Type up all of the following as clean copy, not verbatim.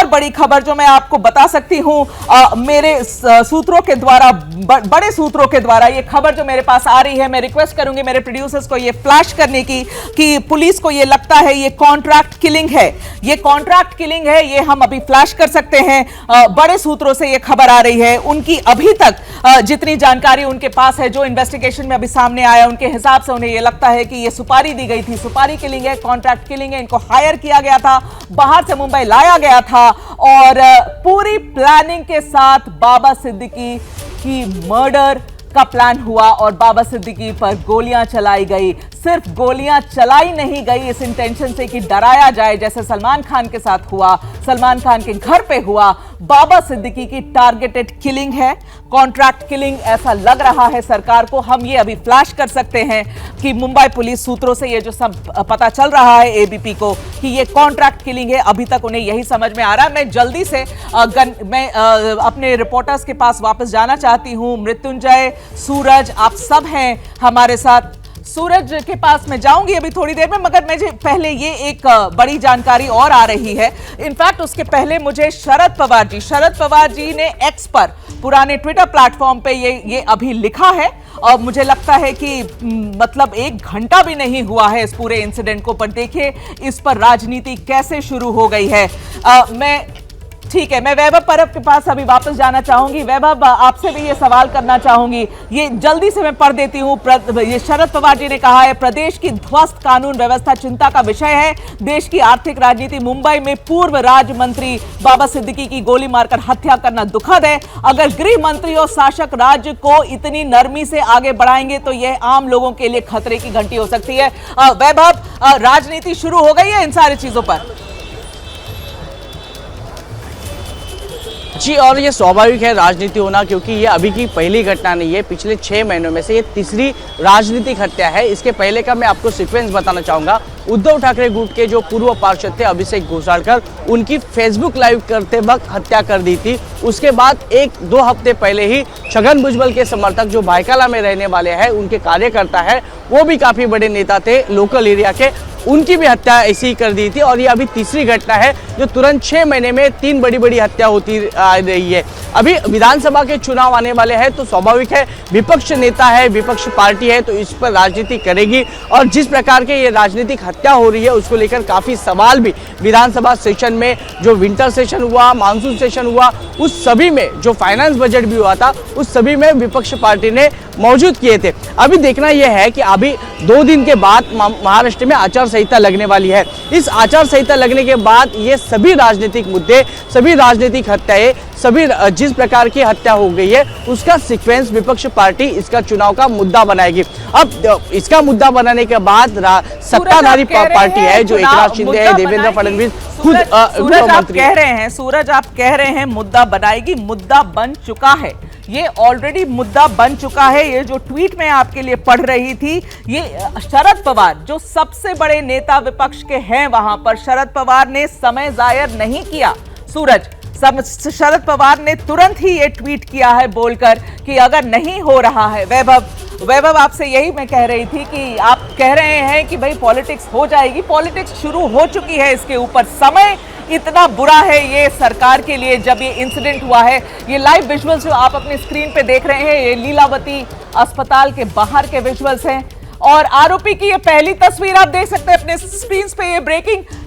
बड़ी खबर जो मैं आपको बता सकती हूं, मेरे सूत्रों के द्वारा, बड़े सूत्रों के द्वारा ये खबर जो मेरे पास आ रही है, मैं रिक्वेस्ट करूंगी मेरे प्रोड्यूसर्स को ये फ्लैश करने की कि पुलिस को ये लगता है ये कॉन्ट्रैक्ट किलिंग है, ये कॉन्ट्रैक्ट किलिंग है, ये हम अभी फ्लैश कर सकते हैं। बड़े सूत्रों से ये खबर आ रही है, उनकी अभी तक जितनी जानकारी उनके पास है, जो इन्वेस्टिगेशन में अभी सामने आया, उनके हिसाब से उन्हें ये लगता है कि ये सुपारी दी गई थी, सुपारी किलिंग है, कॉन्ट्रैक्ट किलिंग है, इनको हायर किया गया था, बाहर से मुंबई लाया गया था और पूरी प्लानिंग के साथ बाबा सिद्दीकी की मर्डर का प्लान हुआ और बाबा सिद्दीकी पर गोलियां चलाई गई। सिर्फ गोलियां चलाई नहीं गई इस इंटेंशन से कि डराया जाए, जैसे सलमान खान के साथ हुआ, सलमान खान के घर पे हुआ। बाबा सिद्दीकी की टारगेटेड किलिंग है, कॉन्ट्रैक्ट किलिंग ऐसा लग रहा है सरकार को। हम ये अभी फ्लैश कर सकते हैं कि मुंबई पुलिस सूत्रों से ये जो सब पता चल रहा है एबीपी को कि ये कॉन्ट्रैक्ट किलिंग है, अभी तक उन्हें यही समझ में आ रहा है। मैं जल्दी से मैं अपने रिपोर्टर्स के पास वापस जाना चाहती हूं। मृत्युंजय, सूरज, आप सब हैं हमारे साथ। सूरज के पास मैं जाऊंगी अभी थोड़ी देर में, मगर मुझे पहले ये एक बड़ी जानकारी और आ रही है। इनफैक्ट उसके पहले मुझे शरद पवार जी ने एक्स पर, पुराने ट्विटर प्लेटफॉर्म पे ये अभी लिखा है और मुझे लगता है कि मतलब 1 घंटा भी नहीं हुआ है इस पूरे इंसिडेंट को, पर देखिए इस पर राजनीति कैसे शुरू हो गई है। ठीक है, मैं वैभव परब के पास अभी वापस जाना चाहूंगी। वैभव, आपसे भी ये सवाल करना चाहूंगी, ये जल्दी से मैं पढ़ देती हूं। ये शरद पवार जी ने कहा है, प्रदेश की ध्वस्त कानून व्यवस्था चिंता का विषय है। देश की आर्थिक राजनीति, मुंबई में पूर्व राज्य मंत्री बाबा सिद्दीकी की गोली मारकर हत्या करना दुखद है। अगर गृह मंत्री और शासक राज्य को इतनी नरमी से आगे बढ़ाएंगे तो यह आम लोगों के लिए खतरे की घंटी हो सकती है। वैभव, राजनीति शुरू हो गई है इन सारी चीजों पर? जी, और ये स्वाभाविक है राजनीति होना, क्योंकि ये अभी की पहली घटना नहीं है। पिछले 6 महीनों में से ये तीसरी राजनीतिक हत्या है। इसके पहले का मैं आपको सीक्वेंस बताना चाहूँगा। उद्धव ठाकरे गुट के जो पूर्व पार्षद थे अभिषेक घोषालकर, उनकी फेसबुक लाइव करते वक्त हत्या कर दी थी। उसके बाद 1-2 हफ्ते पहले ही छगन भुजबल के समर्थक जो भायखला में रहने वाले हैं, उनके कार्यकर्ता है, वो भी काफ़ी बड़े नेता थे लोकल एरिया के, उनकी भी हत्या ऐसी ही कर दी थी। और ये अभी तीसरी घटना है जो तुरंत 6 महीने में 3 बड़ी हत्या होती रही है। अभी विधानसभा के चुनाव आने वाले हैं तो स्वाभाविक है, विपक्ष नेता है, विपक्ष पार्टी है, तो इस पर राजनीति करेगी। और जिस प्रकार के ये राजनीतिक हत्या हो रही है उसको लेकर काफ़ी सवाल भी विधानसभा सेशन में, जो विंटर सेशन हुआ, मानसून सेशन हुआ, उस सभी में, जो फाइनेंस बजट भी हुआ था, उस सभी में विपक्ष पार्टी ने मौजूद किए थे। अभी देखना यह है कि अभी 2 दिन के बाद महाराष्ट्र में आचार संहिता लगने वाली है। इस आचार संहिता लगने के बाद ये सभी राजनीतिक मुद्दे, सभी राजनीतिक हत्याएं, सभी जिस प्रकार की हत्या हो गई है उसका सीक्वेंस विपक्ष पार्टी इसका चुनाव का मुद्दा बनाएगी। अब इसका मुद्दा बनाने के बाद सत्ताधारी पार्टी है जो एकनाथ शिंदे है, देवेंद्र फडणवीस खुद मंत्री हैं। सूरज, आप कह रहे हैं मुद्दा बनाएगी, मुद्दा बन चुका है, ये ऑलरेडी मुद्दा बन चुका है। ये जो ट्वीट में आपके लिए पढ़ रही थी, ये शरद पवार जो सबसे बड़े नेता विपक्ष के हैं वहां पर, शरद पवार ने समय जाया नहीं किया। सूरज, शरद पवार ने तुरंत ही ये ट्वीट किया है बोलकर कि अगर नहीं हो रहा है, वैभव आपसे यही मैं कह रही थी कि आप कह रहे हैं कि भाई पॉलिटिक्स हो जाएगी, पॉलिटिक्स शुरू हो चुकी है इसके ऊपर। समय इतना बुरा है ये सरकार के लिए जब ये इंसिडेंट हुआ है। ये लाइव विजुअल्स जो आप अपनी स्क्रीन पे देख रहे हैं, ये लीलावती अस्पताल के बाहर के विजुअल्स हैं और आरोपी की ये पहली तस्वीर आप देख सकते हैं अपने स्क्रीन पे।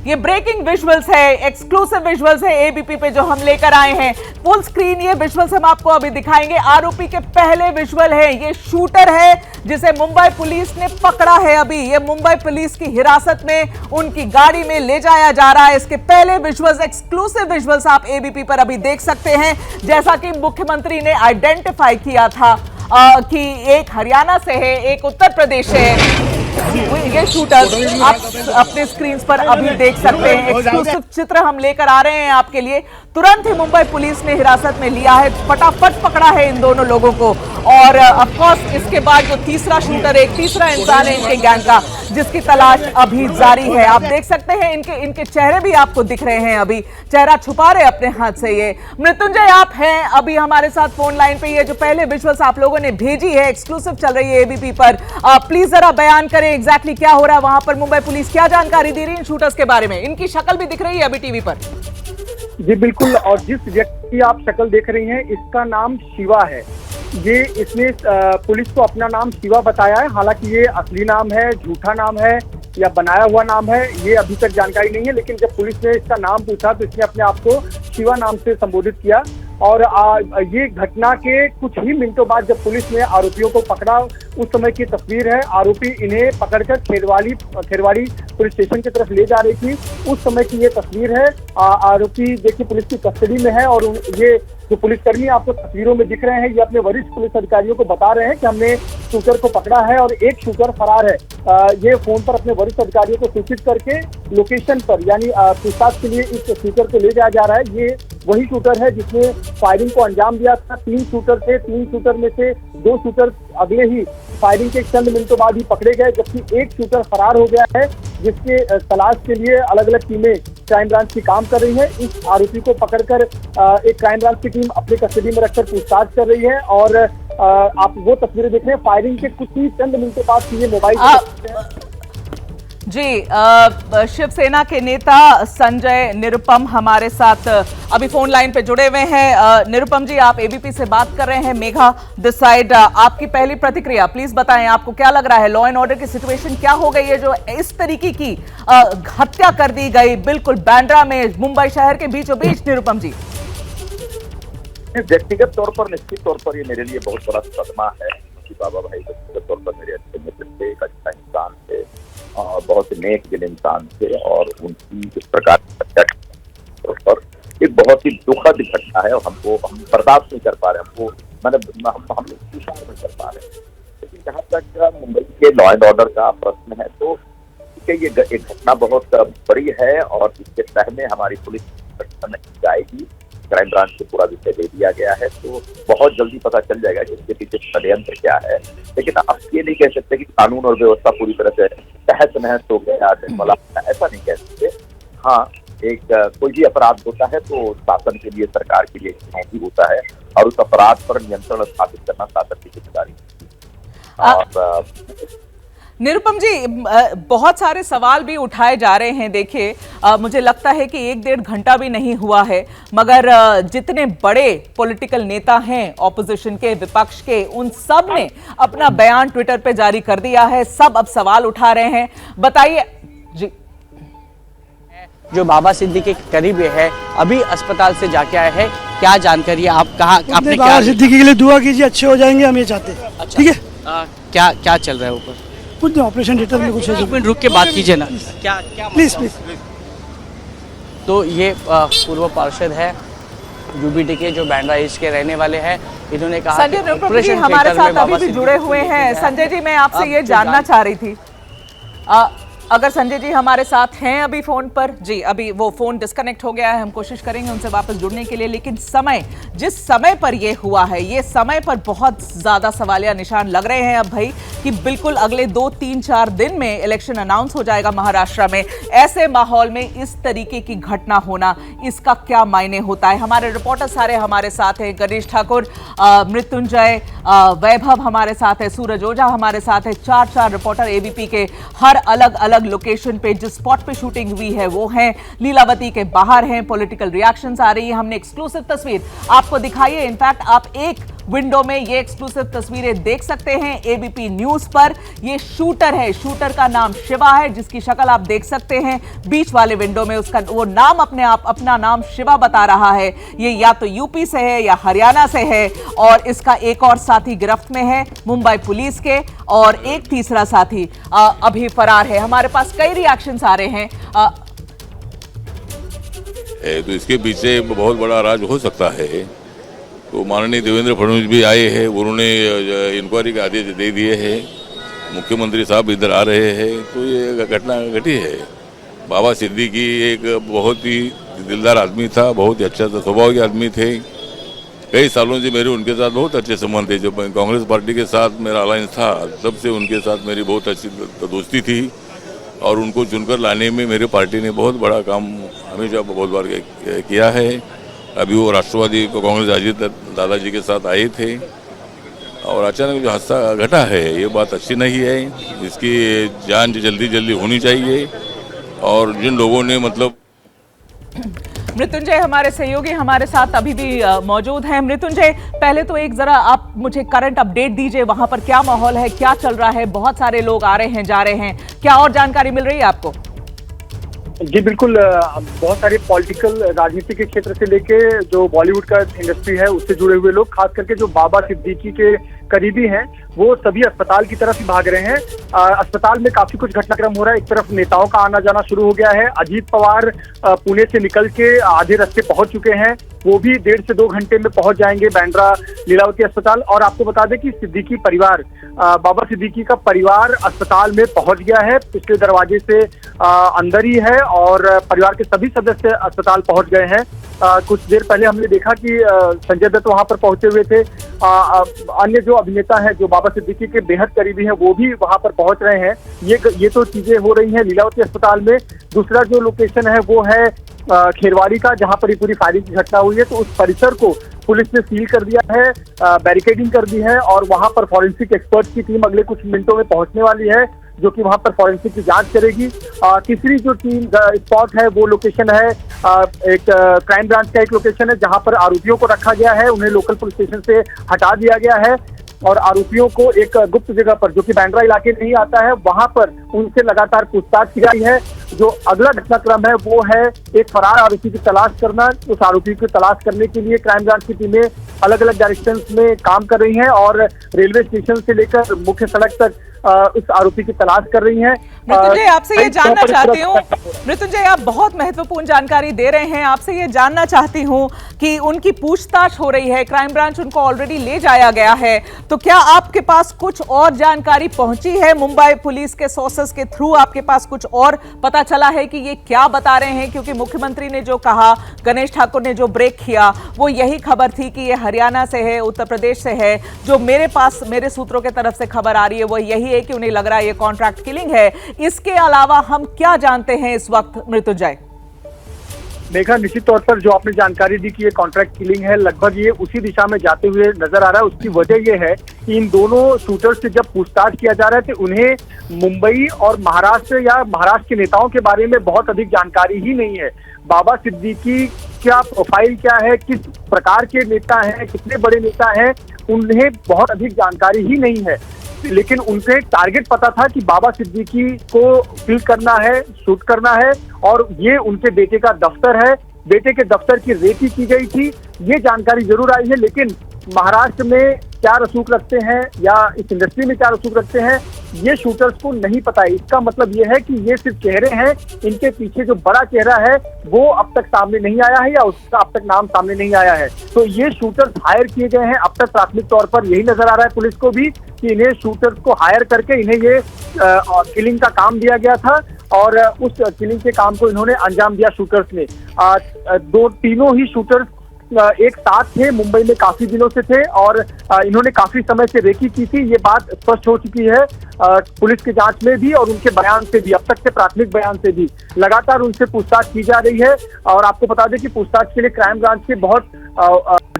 ये ब्रेकिंग विजुअल्स है, एक्सक्लूसिव विजुअल्स है एबीपी पे जो हम लेकर आए हैं। फुल स्क्रीन ये विजुअल्स हम आपको अभी दिखाएंगे। आरोपी के पहले विजुअल है, ये शूटर है जिसे मुंबई पुलिस ने पकड़ा है। अभी ये मुंबई पुलिस की हिरासत में उनकी गाड़ी में ले जाया जा रहा है। इसके पहले विजुअल्स, एक्सक्लूसिव विजुअल्स आप एबीपी पर अभी देख सकते हैं। जैसा कि मुख्यमंत्री ने आइडेंटिफाई किया था कि एक हरियाणा से है, एक उत्तर प्रदेश से है। ये शूटर आप अपने स्क्रीन पर अभी देख सकते हैं। एक्सक्लूसिव चित्र हम लेकर आ रहे हैं आपके लिए। तुरंत ही मुंबई पुलिस ने हिरासत में लिया है, फटाफट पकड़ा है इन दोनों लोगों को। और ऑफ कोर्स इसके बाद जो तीसरा शूटर, एक तीसरा इंसान है इनके गैंग का, जिसकी तलाश अभी जारी है। आप देख सकते हैं इनके चेहरे भी आपको दिख रहे हैं, अभी चेहरा छुपा रहे अपने हाथ से। ये मृत्युंजय आप हैं अभी हमारे साथ फोन लाइन पे। ये जो पहले विजुअल्स आप लोगों ने भेजी है, एक्सक्लूसिव चल रही है एबीपी पर, प्लीज जरा बयान करें एग्जैक्टली क्या हो रहा है वहां पर। मुंबई पुलिस क्या जानकारी दे रही है इन शूटर्स के बारे में? इनकी शक्ल भी दिख रही है अभी टीवी पर। जी बिल्कुल, और जिस व्यक्ति की आप शक्ल देख रही हैं इसका नाम शिवा है। ये इसने पुलिस को अपना नाम शिवा बताया है, हालांकि ये असली नाम है, झूठा नाम है या बनाया हुआ नाम है, ये अभी तक जानकारी नहीं है। लेकिन जब पुलिस ने इसका नाम पूछा तो इसने अपने आप को शिवा नाम से संबोधित किया। और ये घटना के कुछ ही मिनटों बाद जब पुलिस ने आरोपियों को पकड़ा, उस समय की तस्वीर है। आरोपी इन्हें पकड़कर खेरवाड़ी पुलिस स्टेशन की तरफ ले जा रही थी, उस समय की ये तस्वीर है। आरोपी देखिए पुलिस की कस्टडी में है और ये जो पुलिसकर्मी आपको तस्वीरों में दिख रहे हैं, ये अपने वरिष्ठ पुलिस अधिकारियों को बता रहे हैं कि हमने शूटर को पकड़ा है और एक शूटर फरार है। ये फोन पर अपने वरिष्ठ अधिकारियों को सूचित करके लोकेशन पर यानी पूछताछ के लिए इस शूटर को ले जाया जा रहा है। ये वही शूटर है जिसने फायरिंग को अंजाम दिया था। 3 शूटर थे, 3 शूटर में से 2 शूटर अगले ही फायरिंग के चंद मिनटों बाद ही पकड़े गए, जबकि एक शूटर फरार हो गया है, जिसके तलाश के लिए अलग अलग टीमें क्राइम ब्रांच की काम कर रही है। इस आरोपी को पकड़कर एक क्राइम ब्रांच की टीम अपनी कस्टडी में रखकर पूछताछ कर रही है। और आप वो तस्वीरें देख रहे हैं, फायरिंग के कुछ ही चंद मिनटों बाद ये मोबाइल जी शिवसेना के नेता संजय निरुपम हमारे साथ अभी फोन लाइन पे जुड़े हुए हैं। निरुपम जी, आप एबीपी से बात कर रहे हैं, मेघा दिस साइड। आपकी पहली प्रतिक्रिया प्लीज बताएं, आपको क्या लग रहा है, लॉ एंड ऑर्डर की सिचुएशन क्या हो गई है जो इस तरीके की हत्या कर दी गई बिल्कुल बांद्रा में, मुंबई शहर के बीचों बीच? निरुपम जी, व्यक्तिगत तौर पर निश्चित तौर पर ये मेरे लिए बहुत बड़ा सदमा है, क्योंकि बाबा भाई व्यक्तिगत तौर पर मेरे अच्छे मित्र थे, एक अच्छा इंसान थे और बहुत नेक दिल इंसान थे। और उनकी इस प्रकार की हत्या पर एक बहुत ही दुखद घटना है और हम बर्दाश्त नहीं कर पा रहे, हमको हम विचार नहीं कर पा रहे। लेकिन जहाँ तक मुंबई के लॉ एंड ऑर्डर का प्रश्न है तो ये एक घटना बहुत बड़ी है और इसके तह में हमारी पुलिस नहीं जाएगी। क्राइम ब्रांच को पूरा विषय दे दिया गया है, तो बहुत जल्दी पता चल जाएगा कि इसके पीछे षड्यंत्र क्या है। लेकिन आप ये नहीं कह सकते कि कानून और व्यवस्था पूरी तरह से तहस नहस हो गया, ऐसा नहीं कह सकते। हाँ, एक कोई भी अपराध होता है तो शासन के लिए, सरकार के लिए चुनौती होता है और उस अपराध पर नियंत्रण स्थापित करना शासन की जिम्मेदारी है। निरुपम जी, बहुत सारे सवाल भी उठाए जा रहे हैं। देखिए, मुझे लगता है कि 1-1.5 घंटा भी नहीं हुआ है, मगर जितने बड़े पॉलिटिकल नेता हैं ऑपोजिशन के, विपक्ष के, उन सब ने अपना बयान ट्विटर पे जारी कर दिया है। सब अब सवाल उठा रहे हैं। बताइए जी। जो बाबा सिद्दीकी के करीब है, अभी अस्पताल से जाके आए हैं, क्या जानकारी है? आप कहा आपने बाबा सिद्दीकी के लिए दुआ कीजिए, अच्छे हो जाएंगे, हम ये चाहते हैं। अच्छा, ठीक है। क्या चल रहा है ऊपर? कुछ नहीं, ऑपरेशन थिएटर में कुछ एक मिनट रुक के बात कीजिए ना। क्या प्लीज। तो ये पूर्व पार्षद है यूबीटी के, जो बांद्रा ईस्ट के रहने वाले हैं। इन्होंने कहा संजय निरुपम जी हमारे साथ अभी भी जुड़े हुए हैं। संजय जी, मैं आपसे ये जानना चाह रही थी, अगर संजय जी हमारे साथ हैं अभी फोन पर। जी, अभी वो फोन डिस्कनेक्ट हो गया है, हम कोशिश करेंगे उनसे वापस जुड़ने के लिए। लेकिन जिस समय पर ये हुआ है, ये समय पर बहुत ज्यादा सवालिया निशान लग रहे हैं अब भाई, कि बिल्कुल अगले 2-3-4 दिन में इलेक्शन अनाउंस हो जाएगा महाराष्ट्र में। ऐसे माहौल में इस तरीके की घटना होना, इसका क्या मायने होता है? हमारे रिपोर्टर सारे हमारे साथ हैं, गणेश ठाकुर, मृत्युंजय, वैभव हमारे साथ है, सूरज ओझा हमारे साथ है। 4 रिपोर्टर एबीपी के हर अलग अलग लोकेशन पे, जिस स्पॉट पे शूटिंग हुई है वो हैं, लीलावती के बाहर हैं। पॉलिटिकल रिएक्शंस आ रही है, हमने एक्सक्लूसिव तस्वीर आपको दिखाई है। इनफैक्ट आप एक विंडो में ये एक्सक्लूसिव तस्वीरें देख सकते हैं एबीपी न्यूज पर। ये शूटर है, शूटर का नाम शिवा है, जिसकी शक्ल आप देख सकते हैं बीच वाले विंडो में। उसका वो नाम अपना नाम शिवा बता रहा है। ये या तो यूपी से है या हरियाणा से है, और इसका एक और साथी गिरफ्त में है मुंबई पुलिस के, और एक तीसरा साथी अभी फरार है। हमारे पास कई रिएक्शंस आ रहे हैं। तो इसके पीछे बहुत बड़ा राज हो सकता है। तो माननीय देवेंद्र फडणवीस भी आए हैं, उन्होंने इंक्वायरी के आदेश दे दिए हैं, मुख्यमंत्री साहब इधर आ रहे हैं, तो ये घटना घटी है। बाबा सिद्दीकी एक बहुत ही दिलदार आदमी था, बहुत ही अच्छा स्वभाव के आदमी थे। कई सालों से मेरे उनके साथ बहुत अच्छे संबंध थे। जब कांग्रेस पार्टी के साथ मेरा अलायंस था, तब से उनके साथ मेरी बहुत अच्छी दोस्ती थी, और उनको चुनकर लाने में मेरी पार्टी ने बहुत बड़ा काम हमेशा बहुत बार किया है। अभी वो राष्ट्रवादी कांग्रेस अजीत दादाजी के साथ आए थे, और अचानक जो हादसा घटा है, ये बात अच्छी नहीं है। इसकी जांच जल्दी होनी चाहिए, और जिन लोगों ने मृत्युंजय हमारे सहयोगी हमारे साथ अभी भी मौजूद हैं। मृत्युंजय, पहले तो एक जरा आप मुझे करंट अपडेट दीजिए, वहां पर क्या माहौल है, क्या चल रहा है? बहुत सारे लोग आ रहे हैं, जा रहे हैं, क्या और जानकारी मिल रही है आपको? जी बिल्कुल, बहुत सारे पॉलिटिकल राजनीति के क्षेत्र से लेके जो बॉलीवुड का इंडस्ट्री है उससे जुड़े हुए लोग, खास करके जो बाबा सिद्दीकी के करीबी हैं, वो सभी अस्पताल की तरफ ही भाग रहे हैं। अस्पताल में काफी कुछ घटनाक्रम हो रहा है। एक तरफ नेताओं का आना जाना शुरू हो गया है। अजीत पवार पुणे से निकल के आधे रास्ते पहुंच चुके हैं, वो भी 1.5 से 2 घंटे में पहुंच जाएंगे बांद्रा लीलावती अस्पताल। और आपको बता दें कि सिद्दीकी परिवार, बाबा सिद्दीकी का परिवार अस्पताल में पहुंच गया है, पिछले दरवाजे से अंदर ही है और परिवार के सभी सदस्य अस्पताल पहुंच गए हैं। कुछ देर पहले हमने देखा कि संजय दत्त वहां पर पहुंचे हुए थे। अन्य जो अभिनेता हैं जो बाबा सिद्दीकी के बेहद करीबी हैं वो भी वहां पर पहुंच रहे हैं। ये तो चीजें हो रही हैं लीलावती अस्पताल में। दूसरा जो लोकेशन है वो है खेरवाड़ी का, जहां पर ये पूरी फायरिंग की घटना हुई है। तो उस परिसर को पुलिस ने सील कर दिया है, बैरिकेडिंग कर दी है और वहां पर फॉरेंसिक एक्सपर्ट की टीम अगले कुछ मिनटों में पहुंचने वाली है, जो कि वहां पर फॉरेंसिक की जांच करेगी। तीसरी जो टीम स्पॉट है वो लोकेशन है एक क्राइम ब्रांच का एक लोकेशन है, जहां पर आरोपियों को रखा गया है। उन्हें लोकल पुलिस स्टेशन से हटा दिया गया है और आरोपियों को एक गुप्त जगह पर, जो कि बांद्रा इलाके नहीं आता है, वहां पर उनसे लगातार पूछताछ की जाती है। जो अगला घटनाक्रम है वो है एक फरार आरोपी की तलाश करना। उस आरोपी की तलाश करने के लिए क्राइम ब्रांच की टीमें अलग अलग डायरेक्शंस में काम कर रही हैं और रेलवे स्टेशन से लेकर मुख्य सड़क तक उस आरोपी की तलाश कर रही हैं। मृत्युंजय, आपसे ये जानना चाहती हूँ, मृत्युंजय आप बहुत महत्वपूर्ण जानकारी दे रहे हैं, आपसे ये जानना चाहती हूँ कि उनकी पूछताछ हो रही है, क्राइम ब्रांच उनको ऑलरेडी ले जाया गया है, तो क्या आपके पास कुछ और जानकारी पहुंची है? मुंबई पुलिस के सोर्सेस के थ्रू आपके पास कुछ और पता चला है कि ये क्या बता रहे हैं? क्योंकि मुख्यमंत्री ने जो कहा, गणेश ठाकुर ने जो ब्रेक किया, वो यही खबर थी कि ये हरियाणा से है, उत्तर प्रदेश से है। जो मेरे पास मेरे सूत्रों की तरफ से खबर आ रही है वो यही है कि उन्हें लग रहा है ये कॉन्ट्रैक्ट किलिंग है। इसके अलावा हम क्या जानते हैं इस वक्त मृत्युंजय? मेघा, निश्चित तौर पर जो आपने जानकारी दी कि ये कॉन्ट्रैक्ट किलिंग है, लगभग ये उसी दिशा में जाते हुए नजर आ रहा है। उसकी वजह ये है कि इन दोनों शूटर्स से जब पूछताछ किया जा रहा है तो उन्हें मुंबई और महाराष्ट्र या महाराष्ट्र के नेताओं के बारे में बहुत अधिक जानकारी ही नहीं है। बाबा सिद्दीकी क्या प्रोफाइल क्या है, किस प्रकार के नेता हैं, कितने बड़े नेता हैं, उन्हें बहुत अधिक जानकारी ही नहीं है। लेकिन उनका एक टारगेट पता था कि बाबा सिद्दीकी को किल करना है, शूट करना है और ये उनके बेटे का दफ्तर है, बेटे के दफ्तर की रेकी की गई थी, ये जानकारी जरूर आई है। लेकिन महाराष्ट्र में क्या रसूख रखते हैं या इस इंडस्ट्री में क्या रसूख रखते हैं, ये शूटर्स को नहीं पता है। इसका मतलब ये है कि ये सिर्फ चेहरे हैं, इनके पीछे जो बड़ा चेहरा है वो अब तक सामने नहीं आया है या उसका अब तक नाम सामने नहीं आया है। तो ये शूटर्स हायर किए गए हैं। अब तक प्राथमिक तौर पर यही नजर आ रहा है पुलिस को भी कि इन्हें शूटर्स को हायर करके इन्हें ये किलिंग का काम दिया गया था और उस किलिंग के काम को इन्होंने अंजाम दिया शूटर्स ने। तीनों ही शूटर्स एक साथ थे, मुंबई में काफी दिनों से थे और इन्होंने काफी समय से रेकी की थी। ये बात स्पष्ट हो चुकी है पुलिस की जांच में भी और उनके बयान से भी, अब तक के प्राथमिक बयान से भी। लगातार उनसे पूछताछ की जा रही है और आपको बता दें कि पूछताछ के लिए क्राइम ब्रांच के बहुत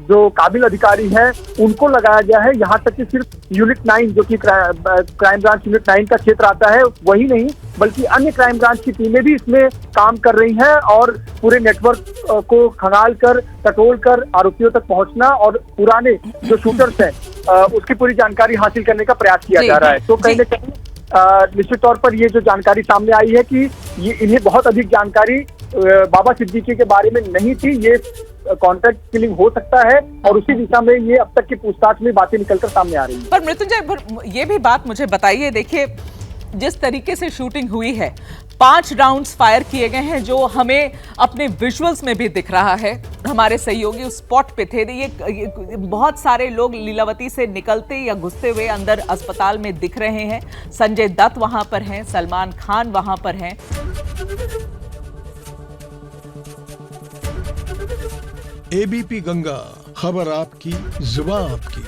जो काबिल अधिकारी हैं उनको लगाया गया है। यहाँ तक कि सिर्फ यूनिट 9 जो कि क्राइम ब्रांच यूनिट 9 का क्षेत्र आता है, वही नहीं बल्कि अन्य क्राइम ब्रांच की टीमें भी इसमें काम कर रही हैं और पूरे नेटवर्क को खंगाल कर, टटोल कर आरोपियों तक पहुंचना और पुराने जो शूटर्स हैं उसकी पूरी जानकारी हासिल करने का प्रयास किया जा रहा है। तो कहीं न कहीं निश्चित तौर पर ये जो जानकारी सामने आई है कि ये इन्हें बहुत अधिक जानकारी बाबा सिद्दीकी के बारे में नहीं थी। ये कॉन्ट्रैक्ट किलिंग हो सकता है और उसी दिशा में ये अब तक की पूछताछ में बातें निकलकर सामने आ रही हैं। पर मृत्युंजय, ये भी बात मुझे बताइए, देखिए जिस तरीके से शूटिंग हुई है, 5 राउंड्स फायर किए गए हैं जो हमें अपने विजुअल्स में भी दिख रहा है। हमारे सहयोगी उस स्पॉट पे थे। ये बहुत सारे लोग लीलावती से निकलते या घुसते हुए अंदर अस्पताल में दिख रहे हैं। संजय दत्त वहां पर हैं, सलमान खान वहां पर हैं। एबीपी गंगा, खबर आपकी, जुबान आपकी।